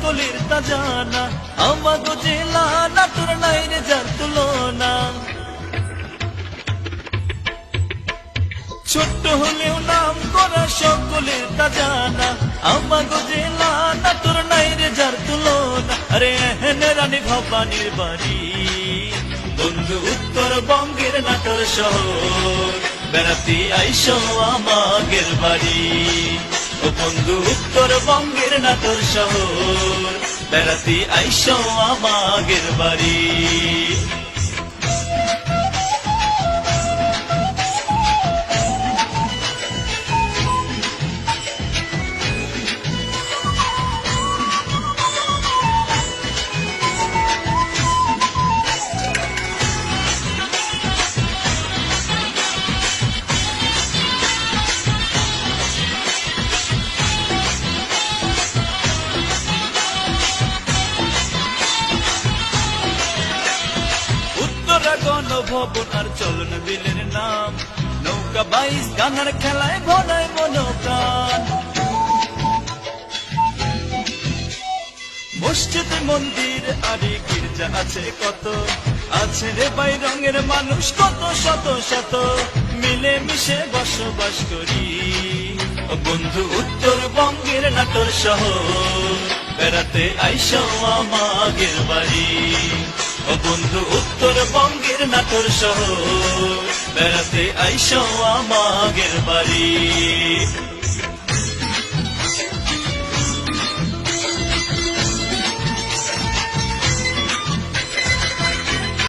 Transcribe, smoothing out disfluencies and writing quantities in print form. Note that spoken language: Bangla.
সকলের তা জানা, আমাগো জেলা নাটোর নাই রে যার তুলনা। ছোট্ট হলেও নাম করা সকলের তা জানা, আমাগো জেলা নাটোর নাই রে যার তুলনা। আরে এহেনে রানী ভবানীর বাড়ি, বন্ধু উত্তরবঙ্গের নাটোর শহর, বেড়াতে আইসো আমাগের বাড়ি। ও বন্ধু উত্তরবঙ্গের নাটোর শহর, বেড়াতে আইসো আমাগের বাড়ি। গণভবন আর চলন বিলের নাম, নৌকা বাইশ গানার খেলায় ভরায় মনোপ্রাণ। মসজিদ মন্দির আরে গির্জা আছে কত, আছে রে বাই রঙের মানুষ কত শত শত, মিলে মিশে বসবাস করি। বন্ধু উত্তরবঙ্গের নাটোর শহর, বেড়াতে আইসো আমাগের বাড়ি। ও বন্ধু উত্তরবঙ্গের নাটোর শহর, বেড়াতে আইসো আমাগের বাড়ি।